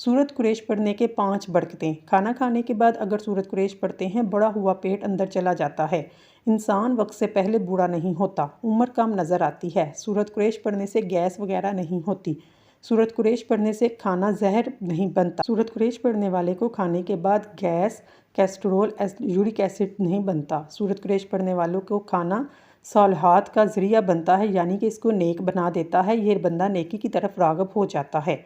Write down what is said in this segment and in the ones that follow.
سورۃ قریش پڑھنے کے 5 برکتیں۔ کھانا کھانے کے بعد اگر سورۃ قریش پڑھتے ہیں بڑا ہوا پیٹ اندر چلا جاتا ہے، انسان وقت سے پہلے بوڑھا نہیں ہوتا، عمر کم نظر آتی ہے۔ سورۃ قریش پڑھنے سے گیس وغیرہ نہیں ہوتی۔ سورۃ قریش پڑھنے سے کھانا زہر نہیں بنتا۔ سورۃ قریش پڑھنے والے کو کھانے کے بعد گیس، کیسٹرول، یورک ایسڈ نہیں بنتا۔ سورۃ قریش پڑھنے والوں کو کھانا صالحات کا ذریعہ بنتا ہے، یعنی کہ اس کو نیک بنا دیتا ہے، یہ بندہ نیکی کی طرف راغب ہو جاتا ہے۔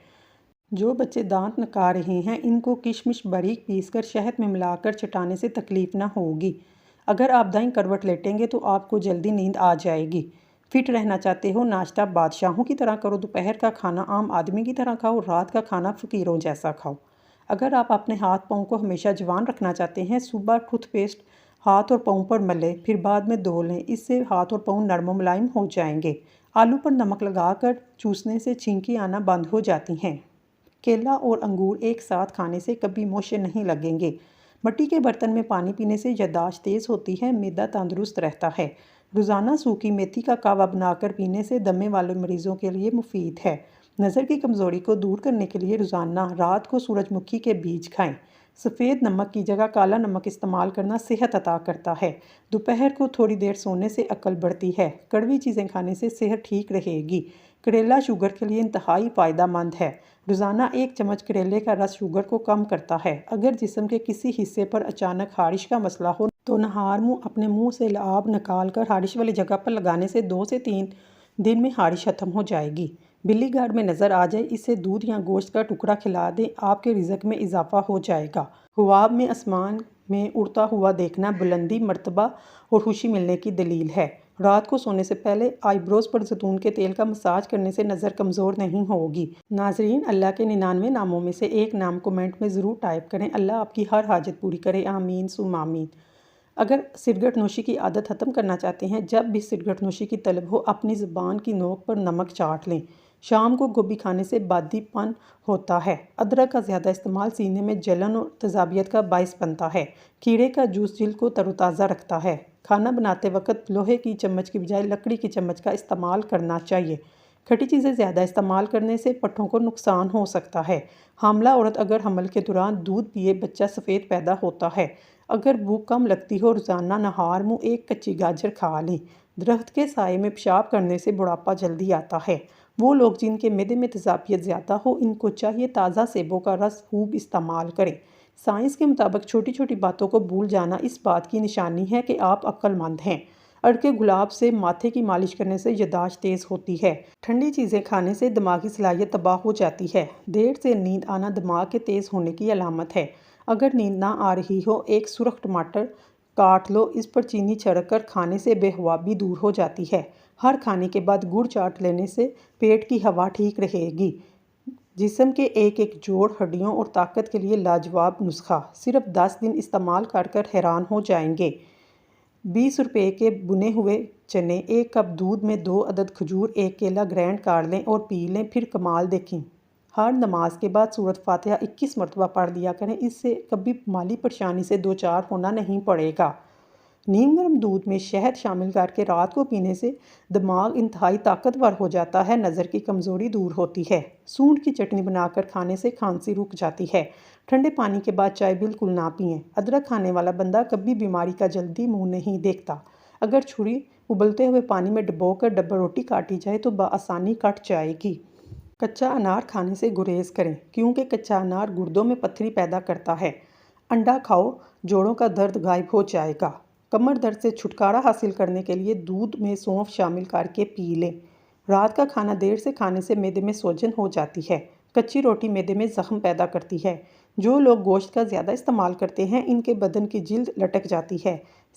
جو بچے دانت نکال رہے ہیں ان کو کشمش باریک پیس کر شہد میں ملا کر چٹانے سے تکلیف نہ ہوگی۔ اگر آپ دائیں کروٹ لیٹیں گے تو آپ کو جلدی نیند آ جائے گی۔ فٹ رہنا چاہتے ہو، ناشتہ بادشاہوں کی طرح کرو، دوپہر کا کھانا عام آدمی کی طرح کھاؤ، رات کا کھانا فقیروں جیسا کھاؤ۔ اگر آپ اپنے ہاتھ پاؤں کو ہمیشہ جوان رکھنا چاہتے ہیں، صبح ٹوتھ پیسٹ ہاتھ اور پاؤں پر ملیں، پھر بعد میں دھو لیں، اس سے ہاتھ اور پاؤں نرم و ملائم ہو جائیں گے۔ آلو پر نمک لگا کر چوسنے سے چھینکی آنا بند ہو جاتی ہیں۔ کیلا اور انگور ایک ساتھ کھانے سے کبھی موشے نہیں لگیں گے۔ مٹی کے برتن میں پانی پینے سے یادداشت تیز ہوتی ہے، معدہ تندرست رہتا ہے۔ روزانہ سوکھی میتھی کا کہوہ بنا کر پینے سے دمے والے مریضوں کے لیے مفید ہے۔ نظر کی کمزوری کو دور کرنے کے لیے روزانہ رات کو سورج مکھی کے بیج کھائیں۔ سفید نمک کی جگہ کالا نمک استعمال کرنا صحت عطا کرتا ہے۔ دوپہر کو تھوڑی دیر سونے سے عقل بڑھتی ہے۔ کڑوی چیزیں کھانے سے صحت ٹھیک رہے گی۔ کریلا شوگر کے لیے انتہائی فائدہ مند ہے۔ روزانہ 1 چمچ کریلے کا رس شوگر کو کم کرتا ہے۔ اگر جسم کے کسی حصے پر اچانک خارش کا مسئلہ ہو تو نہار منہ اپنے منہ سے لعاب نکال کر خارش والی جگہ پر لگانے سے 2 سے 3 دن میں خارش ختم ہو جائے گی۔ بلی گھر میں نظر آ جائے، اسے دودھ یا گوشت کا ٹکڑا کھلا دیں، آپ کے رزق میں اضافہ ہو جائے گا۔ خواب میں آسمان میں اڑتا ہوا دیکھنا بلندی، مرتبہ اور خوشی ملنے کی دلیل ہے۔ رات کو سونے سے پہلے آئی بروز پر زیتون کے تیل کا مساج کرنے سے نظر کمزور نہیں ہوگی۔ ناظرین، اللہ کے 99 ناموں میں سے ایک نام کمنٹ میں ضرور ٹائپ کریں۔ اللہ آپ کی ہر حاجت پوری کرے، آمین ثم آمین۔ اگر سگریٹ نوشی کی عادت ختم کرنا چاہتے ہیں، جب بھی سگریٹ نوشی کی طلب ہو اپنی زبان کی نوک پر نمک چاٹ لیں۔ شام کو گوبھی کھانے سے بادی پن ہوتا ہے۔ ادرک کا زیادہ استعمال سینے میں جلن اور تیزابیت کا باعث بنتا ہے۔ کھیرے کا جوس جلد کو تر و تازہ رکھتا ہے۔ کھانا بناتے وقت لوہے کی چمچ کی بجائے لکڑی کی چمچ کا استعمال کرنا چاہیے۔ کھٹی چیزیں زیادہ استعمال کرنے سے پٹھوں کو نقصان ہو سکتا ہے۔ حاملہ عورت اگر حمل کے دوران دودھ پیے بچہ سفید پیدا ہوتا ہے۔ اگر بھوک کم لگتی ہو، روزانہ نہار منہ 1 کچی گاجر کھا لیں۔ درخت کے سائے میں پیشاب کرنے سے بڑھاپا جلدی آتا ہے۔ وہ لوگ جن کے معدے میں تیزابیت زیادہ ہو، ان کو چاہیے تازہ سیبوں کا رس خوب استعمال کریں۔ سائنس کے مطابق چھوٹی چھوٹی باتوں کو بھول جانا اس بات کی نشانی ہے کہ آپ عقل مند ہیں۔ ارکے گلاب سے ماتھے کی مالش کرنے سے یادداشت تیز ہوتی ہے۔ ٹھنڈی چیزیں کھانے سے دماغی صلاحیت تباہ ہو جاتی ہے۔ دیر سے نیند آنا دماغ کے تیز ہونے کی علامت ہے۔ اگر نیند نہ آ رہی ہو، ایک سرخ ٹماٹر کاٹ لو، اس پر چینی چھڑک کر کھانے سے بے خوابی دور ہو جاتی ہے۔ ہر کھانے کے بعد گڑ چاٹ لینے سے پیٹ کی ہوا ٹھیک رہے گی۔ جسم کے ایک ایک جوڑ، ہڈیوں اور طاقت کے لیے لاجواب نسخہ۔ صرف 10 دن استعمال کر حیران ہو جائیں گے۔ 20 روپے کے بنے ہوئے چنے، 1 کپ دودھ میں 2 عدد کھجور، 1 کیلا گرینڈ کر لیں اور پی لیں، پھر کمال دیکھیں۔ ہر نماز کے بعد سورۃ فاتحہ 21 مرتبہ پڑھ لیا کریں، اس سے کبھی مالی پریشانی سے دوچار ہونا نہیں پڑے گا۔ نیم گرم دودھ میں شہد شامل کر کے رات کو پینے سے دماغ انتہائی طاقتور ہو جاتا ہے، نظر کی کمزوری دور ہوتی ہے۔ سونڈ کی چٹنی بنا کر کھانے سے کھانسی رک جاتی ہے۔ ٹھنڈے پانی کے بعد چائے بالکل نہ پئیں۔ ادرک کھانے والا بندہ کبھی بیماری کا جلدی منہ نہیں دیکھتا۔ اگر چھری ابلتے ہوئے پانی میں ڈبو کر ڈبل روٹی کاٹی جائے تو بآسانی کٹ جائے گی۔ کچا انار کھانے سے گریز کریں، کیونکہ کچا انار گردوں میں پتھری پیدا کرتا ہے۔ انڈا کھاؤ، جوڑوں کا درد غائب ہو جائے گا۔ کمر درد سے چھٹکارا حاصل کرنے کے لیے دودھ میں سونف شامل کر کے پی لیں۔ رات کا کھانا دیر سے کھانے سے معدے میں سوجن ہو جاتی ہے۔ کچی روٹی معدے میں زخم پیدا کرتی ہے۔ جو لوگ گوشت کا زیادہ استعمال کرتے ہیں، ان کے بدن کی جلد لٹک جاتی ہے۔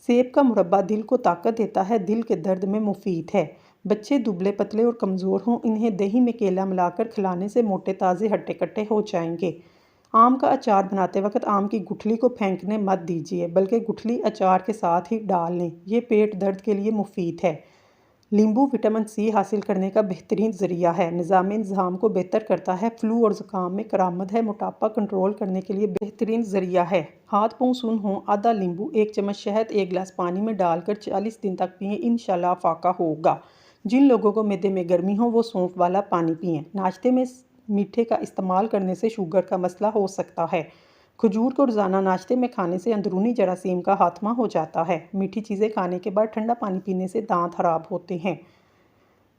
سیب کا مربہ دل کو طاقت دیتا ہے، دل کے درد میں مفید ہے۔ بچے دبلے پتلے اور کمزور ہوں، انہیں دہی میں کیلا ملا کر کھلانے سے موٹے تازے ہٹے کٹے ہو جائیں گے۔ آم کا اچار بناتے وقت آم کی گٹھلی کو پھینکنے مت دیجیے، بلکہ گٹھلی اچار کے ساتھ ہی ڈال لیں، یہ پیٹ درد کے لیے مفید ہے۔ لیمبو وٹامن سی حاصل کرنے کا بہترین ذریعہ ہے، نظام انتظام کو بہتر کرتا ہے، فلو اور زکام میں کارآمد ہے، موٹاپا کنٹرول کرنے کے لیے بہترین ذریعہ ہے۔ ہاتھ پاؤں سن ہوں، آدھا لیمبو، 1 چمچ شہد 1 گلاس پانی میں ڈال کر 40 دن تک پئیں، انشاءاللہ فاقہ ہوگا۔ جن لوگوں کو معدے میں گرمی ہو وہ سونف والا پانی پئیں۔ ناشتے میں میٹھے کا استعمال کرنے سے شوگر کا مسئلہ ہو سکتا ہے۔ کھجور کو روزانہ ناشتے میں کھانے سے اندرونی جراثیم کا خاتمہ ہو جاتا ہے۔ میٹھی چیزیں کھانے کے بعد ٹھنڈا پانی پینے سے دانت خراب ہوتے ہیں۔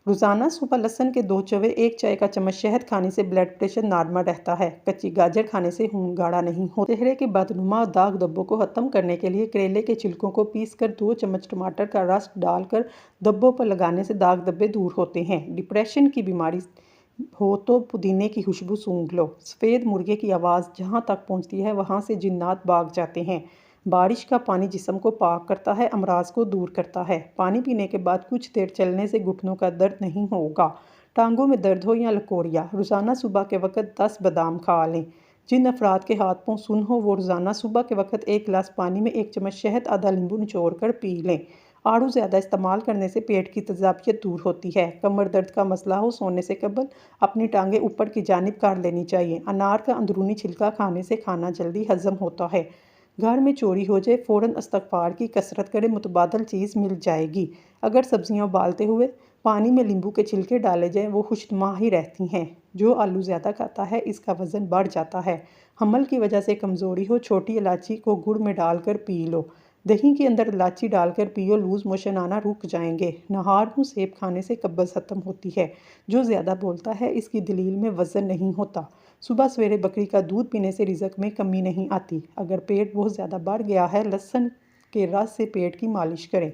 روزانہ صبح لہسن کے 2 چوے 1 چائے کا چمچ شہد کھانے سے بلڈ پریشر نارمل رہتا ہے۔ کچی گاجر کھانے سے خون گاڑھا نہیں ہوتا۔ چہرے کے بدنما داغ دھبوں کو ختم کرنے کے لیے کریلے کے چھلکوں کو پیس کر 2 چمچ ٹماٹر کا رس ڈال کر دھبوں پر لگانے سے داغ دھبے دور ہوتے ہیں۔ ڈپریشن کی بیماری ہو تو پودینے کی خوشبو سونگھ لو۔ سفید مرغے کی آواز جہاں تک پہنچتی ہے وہاں سے جنات بھاگ جاتے ہیں۔ بارش کا پانی جسم کو پاک کرتا ہے، امراض کو دور کرتا ہے۔ پانی پینے کے بعد کچھ دیر چلنے سے گھٹنوں کا درد نہیں ہوگا۔ ٹانگوں میں درد ہو یا لکوریا، روزانہ صبح کے وقت 10 بادام کھا لیں۔ جن افراد کے ہاتھ پاؤں سن ہو وہ روزانہ صبح کے وقت 1 گلاس پانی میں 1 چمچ شہد آدھا لیمبو نچوڑ کر پی لیں۔ آڑو زیادہ استعمال کرنے سے پیٹ کی تیزابیت دور ہوتی ہے۔ کمر درد کا مسئلہ ہو سونے سے قبل اپنی ٹانگیں اوپر کی جانب کر لینی چاہیے۔ انار کا اندرونی چھلکا کھانے سے کھانا جلدی ہضم ہوتا ہے۔ گھر میں چوری ہو جائے فوراً استغفار کی کثرت کریں، متبادل چیز مل جائے گی۔ اگر سبزیاں ابالتے ہوئے پانی میں لیمبو کے چھلکے ڈالے جائیں وہ خوشنما ہی رہتی ہیں۔ جو آلو زیادہ کھاتا ہے اس کا وزن بڑھ جاتا ہے۔ حمل کی وجہ سے کمزوری ہو چھوٹی الائچی کو گڑ میں ڈال کر پی لو۔ دہی کے اندر الائچی ڈال کر پیو، لوز موشن آنا رک جائیں گے۔ نہار منہ سیب کھانے سے قبض ختم ہوتی ہے۔ جو زیادہ بولتا ہے اس کی دلیل میں وزن نہیں ہوتا۔ صبح سویرے بکری کا دودھ پینے سے رزق میں کمی نہیں آتی۔ اگر پیٹ بہت زیادہ بڑھ گیا ہے لہسن کے رس سے پیٹ کی مالش کریں۔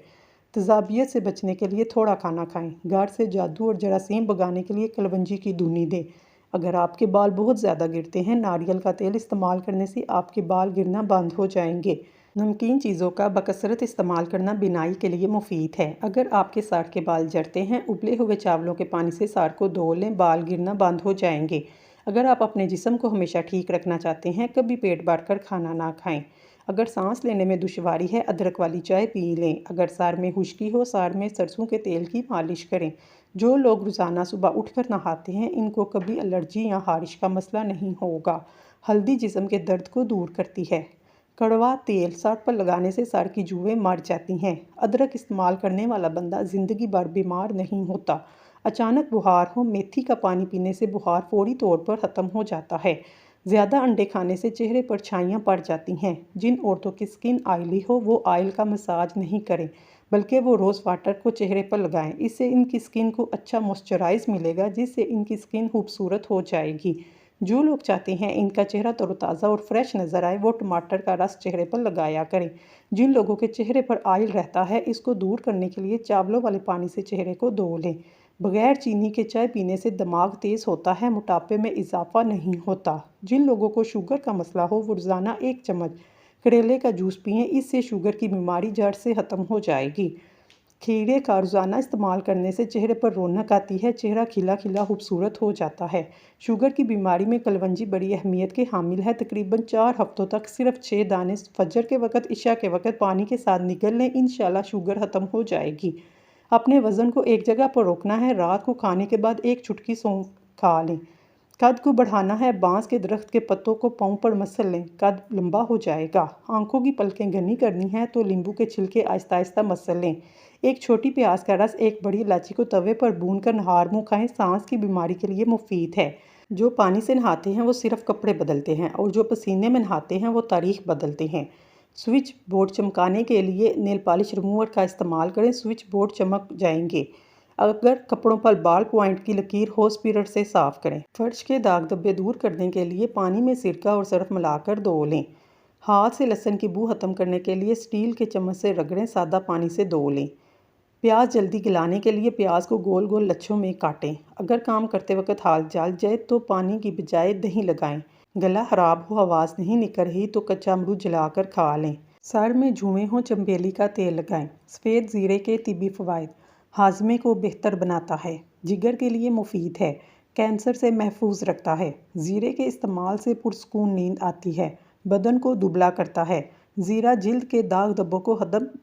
تیزابیت سے بچنے کے لیے تھوڑا کھانا کھائیں۔ گھر سے جادو اور جراثیم بھگانے کے لیے کلونجی کی دھنی دیں۔ اگر آپ کے بال بہت زیادہ گرتے ہیں ناریل کا تیل استعمال کرنے سے آپ کے بال گرنا بند ہو جائیں گے۔ نمکین چیزوں کا بکثرت استعمال کرنا بینائی کے لیے مفید ہے۔ اگر آپ کے سر کے بال جھڑتے ہیں ابلے ہوئے چاولوں کے پانی سے سر کو دھو لیں، بال گرنا بند ہو جائیں گے۔ اگر آپ اپنے جسم کو ہمیشہ ٹھیک رکھنا چاہتے ہیں کبھی پیٹ بھر کر کھانا نہ کھائیں۔ اگر سانس لینے میں دشواری ہے ادرک والی چائے پی لیں۔ اگر سر میں خشکی ہو سر میں سرسوں کے تیل کی مالش کریں۔ جو لوگ روزانہ صبح اٹھ کر نہاتے ہیں ان کو کبھی الرجی یا خارش کا مسئلہ نہیں ہوگا۔ ہلدی جسم کے درد کو دور کرتی ہے۔ کڑوا تیل سر پر لگانے سے سر کی جوئیں مر جاتی ہیں۔ ادرک استعمال کرنے والا بندہ زندگی بھر بیمار نہیں ہوتا۔ اچانک بخار ہو میتھی کا پانی پینے سے بخار فوری طور پر ختم ہو جاتا ہے۔ زیادہ انڈے کھانے سے چہرے پر چھائیاں پڑ جاتی ہیں۔ جن عورتوں کی سکن آئلی ہو وہ آئل کا مساج نہیں کریں بلکہ وہ روز واٹر کو چہرے پر لگائیں۔ اس سے ان کی سکن کو اچھا موئسچرائز ملے گا جس سے ان کی سکن خوبصورت ہو جائے گی۔ جو لوگ چاہتے ہیں ان کا چہرہ تر و تازہ اور فریش نظر آئے وہ ٹماٹر کا رس چہرے پر لگایا کریں۔ جن لوگوں کے چہرے پر آئل رہتا ہے اس کو دور کرنے کے لیے چاولوں والے پانی سے چہرے کو دھو لیں۔ بغیر چینی کے چائے پینے سے دماغ تیز ہوتا ہے، موٹاپے میں اضافہ نہیں ہوتا۔ جن لوگوں کو شوگر کا مسئلہ ہو وہ روزانہ 1 چمچ کریلے کا جوس پئیں، اس سے شوگر کی بیماری جڑ سے ختم ہو جائے گی۔ کھیرے کا روزانہ استعمال کرنے سے چہرے پر رونق آتی ہے، چہرہ کھلا کھلا خوبصورت ہو جاتا ہے۔ شوگر کی بیماری میں کلونجی بڑی اہمیت کے حامل ہے۔ تقریباً 4 ہفتوں تک صرف 6 دانے فجر کے وقت عشاء کے وقت پانی کے ساتھ نگل لیں، انشاءاللہ شوگر ختم ہو جائے گی۔ اپنے وزن کو ایک جگہ پر روکنا ہے، رات کو کھانے کے بعد 1 چٹکی سونف کھا لیں۔ قد کو بڑھانا ہے، بانس کے درخت کے پتوں کو پاؤں پر مسل لیں، قد لمبا ہو جائے گا۔ آنکھوں کی پلکیں گھنی کرنی ہیں تو لیمبو کے چھلکے آہستہ آہستہ مسل لیں۔ 1 چھوٹی پیاز کا رس 1 بڑی الائچی کو توے پر بھون کر نہار منہ کھائیں، سانس کی بیماری کے لیے مفید ہے۔ جو پانی سے نہاتے ہیں وہ صرف کپڑے بدلتے ہیں اور جو پسینے میں نہاتے ہیں وہ تاریخ بدلتے ہیں۔ سوئچ بورڈ چمکانے کے لیے نیل پالش ریموور کا استعمال کریں، سوئچ بورڈ چمک جائیں گے۔ اگر کپڑوں پر بال پوائنٹ کی لکیر ہو اسپیرر سے صاف کریں۔ فرش کے داغ دھبے دور کرنے کے لیے پانی میں سرکہ اور سرف ملا کر دھو لیں۔ ہاتھ سے لہسن کی بو ختم کرنے کے لیے اسٹیل کے چمچ سے رگڑیں، سادہ پانی سے دھو لیں۔ پیاز جلدی گلانے کے لیے پیاز کو گول گول لچھوں میں کاٹیں۔ اگر کام کرتے وقت ہاتھ جل جائے تو پانی کی بجائے دہی لگائیں۔ گلا خراب ہو، آواز نہیں نکل رہی تو کچا امرود جلا کر کھا لیں۔ سر میں جھومے ہوں، چنبیلی کا تیل لگائیں۔ سفید زیرے کے طبی فوائد: ہاضمے کو بہتر بناتا ہے، جگر کے لیے مفید ہے، کینسر سے محفوظ رکھتا ہے۔ زیرے کے استعمال سے پرسکون نیند آتی ہے، بدن کو دبلا کرتا ہے۔ زیرہ جلد کے داغ دھبوں کو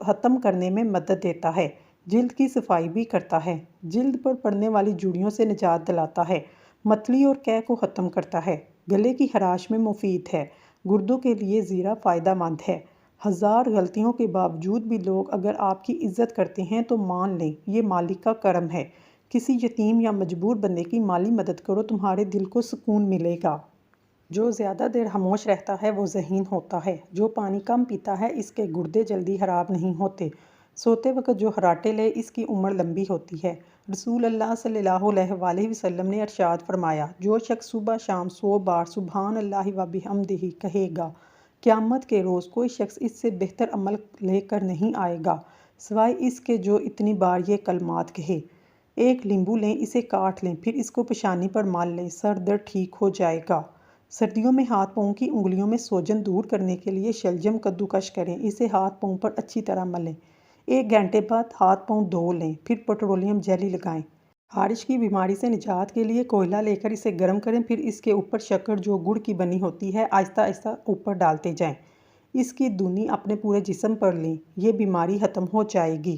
ختم کرنے میں مدد دیتا ہے، جلد کی صفائی بھی کرتا ہے، جلد پر پڑنے والی جھریوں سے نجات دلاتا ہے، متلی اور قے کو ختم کرتا ہے، گلے کی خراش میں مفید ہے، گردوں کے لیے زیرہ فائدہ مند ہے۔ 1000 غلطیوں کے باوجود بھی لوگ اگر آپ کی عزت کرتے ہیں تو مان لیں یہ مالک کا کرم ہے۔ کسی یتیم یا مجبور بندے کی مالی مدد کرو، تمہارے دل کو سکون ملے گا۔ جو زیادہ دیر خاموش رہتا ہے وہ ذہین ہوتا ہے۔ جو پانی کم پیتا ہے اس کے گردے جلدی خراب نہیں ہوتے۔ سوتے وقت جو خراٹے لے اس کی عمر لمبی ہوتی ہے۔ رسول اللہ صلی اللہ علیہ وآلہ وسلم نے ارشاد فرمایا، جو شخص صبح شام 100 بار سبحان اللہ و بحمدہ کہے گا، قیامت کے روز کوئی شخص اس سے بہتر عمل لے کر نہیں آئے گا سوائے اس کے جو اتنی بار یہ کلمات کہے۔ ایک لیمبو لیں، اسے کاٹ لیں، پھر اس کو پیشانی پر مال لیں، سر درد ٹھیک ہو جائے گا۔ سردیوں میں ہاتھ پاؤں کی انگلیوں میں سوجن دور کرنے کے لیے شلجم کدوکش کریں، اسے ہاتھ پاؤں پر اچھی طرح ملیں۔ 1 گھنٹے بعد ہاتھ پاؤں دھو لیں، پھر پیٹرولیم جیلی لگائیں۔ خارش کی بیماری سے نجات کے لیے کوئلہ لے کر اسے گرم کریں، پھر اس کے اوپر شکر جو گڑ کی بنی ہوتی ہے آہستہ آہستہ اوپر ڈالتے جائیں۔ اس کی دھنی اپنے پورے جسم پر لیں، یہ بیماری ختم ہو جائے گی۔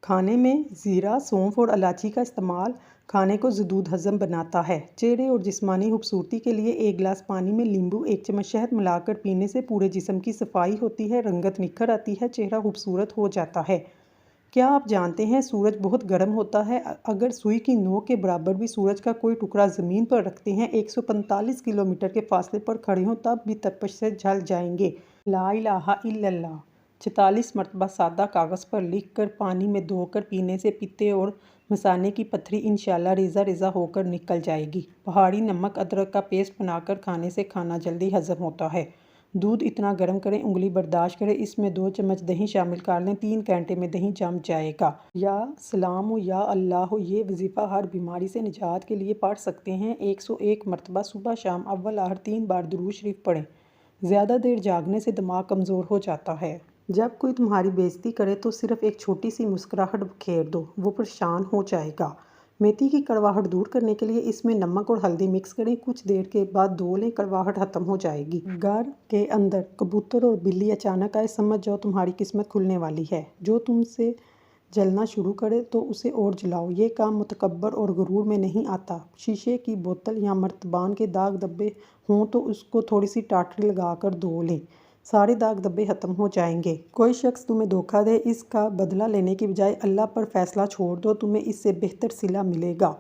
کھانے میں زیرہ، سونف اور الائچی کا استعمال کھانے کو زدود ہضم بناتا ہے۔ چہرے اور جسمانی خوبصورتی کے لیے 1 گلاس پانی میں لیمبو 1 چمچ شہد ملا کر پینے سے پورے جسم کی صفائی ہوتی ہے، رنگت نکھر آتی ہے، چہرہ خوبصورت ہو جاتا ہے۔ کیا آپ جانتے ہیں سورج بہت گرم ہوتا ہے؟ اگر سوئی کی نوک کے برابر بھی سورج کا کوئی ٹکڑا زمین پر رکھتے ہیں، 145 کلومیٹر کے فاصلے پر کھڑے ہوں تب بھی تپش سے جل جائیں گے۔ لا الہ الا اللہ 44 مرتبہ سادہ کاغذ پر لکھ کر پانی میں دھو کر پینے سے پتے اور مثانے کی پتھری انشاءاللہ ریزہ ریزہ ہو کر نکل جائے گی۔ پہاڑی نمک ادرک کا پیسٹ بنا کر کھانے سے کھانا جلدی ہضم ہوتا ہے۔ دودھ اتنا گرم کریں انگلی برداشت کرے، اس میں 2 چمچ دہی شامل کر لیں، 3 گھنٹے میں دہی جم جائے گا۔ یا سلام یا اللہ یہ وظیفہ ہر بیماری سے نجات کے لیے پڑھ سکتے ہیں۔ 101 مرتبہ صبح شام اول آخر 3 بار درود شریف پڑھیں۔ زیادہ دیر جاگنے سے دماغ کمزور ہو جاتا ہے۔ جب کوئی تمہاری بے عزتی کرے تو صرف ایک چھوٹی سی مسکراہٹ بکھیر دو، وہ پریشان ہو جائے گا۔ میتھی کی کڑواہٹ دور کرنے کے لیے اس میں نمک اور ہلدی مکس کریں، کچھ دیر کے بعد دھو لیں، کڑواہٹ ختم ہو جائے گی۔ گھر کے اندر کبوتر اور بلی اچانک آئے، سمجھ جاؤ تمہاری قسمت کھلنے والی ہے۔ جو تم سے جلنا شروع کرے تو اسے اور جلاؤ، یہ کام متکبر اور غرور میں نہیں آتا۔ شیشے کی بوتل یا مرتبان کے داغ دھبے ہوں تو اس کو تھوڑی سی ٹاٹری لگا کر دھو لیں، سارے داغ دھبے ختم ہو جائیں گے۔ کوئی شخص تمہیں دھوکہ دے، اس کا بدلہ لینے کی بجائے اللہ پر فیصلہ چھوڑ دو، تمہیں اس سے بہتر صلہ ملے گا۔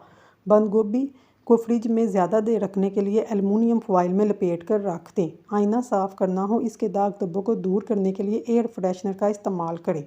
بند گوبھی کو فریج میں زیادہ دیر رکھنے کے لیے ایلومینیم فوائل میں لپیٹ کر رکھ دیں۔ آئینہ صاف کرنا ہو، اس کے داغ دھبوں کو دور کرنے کے لیے ایئر فریشنر کا استعمال کریں۔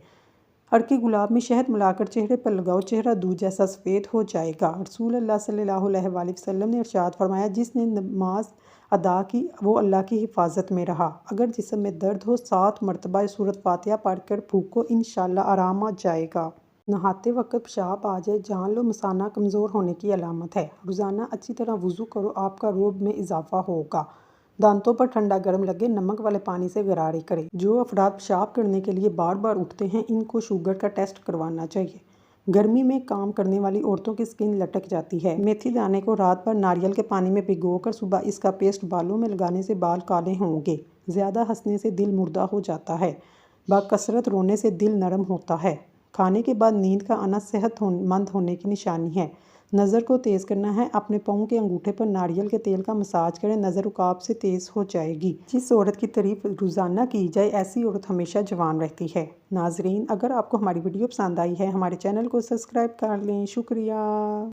عرق گلاب میں شہد ملا کر چہرے پر لگاؤ، چہرہ دودھ جیسا سفید ہو جائے گا۔ رسول اللہ صلی اللہ علیہ وآلہ وسلم نے ارشاد فرمایا، جس نے نماز ادا کی وہ اللہ کی حفاظت میں رہا۔ اگر جسم میں درد ہو 7 مرتبہ سورۃ فاتحہ پڑھ کر پھونکو، انشاءاللہ آرام آ جائے گا۔ نہاتے وقت پیشاب آ جائے، جان لو مثانہ کمزور ہونے کی علامت ہے۔ روزانہ اچھی طرح وضو کرو، آپ کا رعب میں اضافہ ہوگا۔ دانتوں پر ٹھنڈا گرم لگے، نمک والے پانی سے غرارے کریں۔ جو افراد پیشاب کرنے کے لیے بار بار اٹھتے ہیں، ان کو شوگر کا ٹیسٹ کروانا چاہیے۔ گرمی میں کام کرنے والی عورتوں کی سکن لٹک جاتی ہے۔ میتھی دانے کو رات بھر ناریل کے پانی میں بھگو کر صبح اس کا پیسٹ بالوں میں لگانے سے بال کالے ہوں گے۔ زیادہ ہنسنے سے دل مردہ ہو جاتا ہے، بکثرت رونے سے دل نرم ہوتا ہے۔ کھانے کے بعد نیند کا آنا صحت مند ہونے کی نشانی ہے۔ نظر کو تیز کرنا ہے، اپنے پاؤں کے انگوٹھے پر ناریل کے تیل کا مساج کریں، نظر عقاب سے تیز ہو جائے گی۔ جس عورت کی تعریف روزانہ کی جائے ایسی عورت ہمیشہ جوان رہتی ہے۔ ناظرین، اگر آپ کو ہماری ویڈیو پسند آئی ہے، ہمارے چینل کو سبسکرائب کر لیں۔ شکریہ۔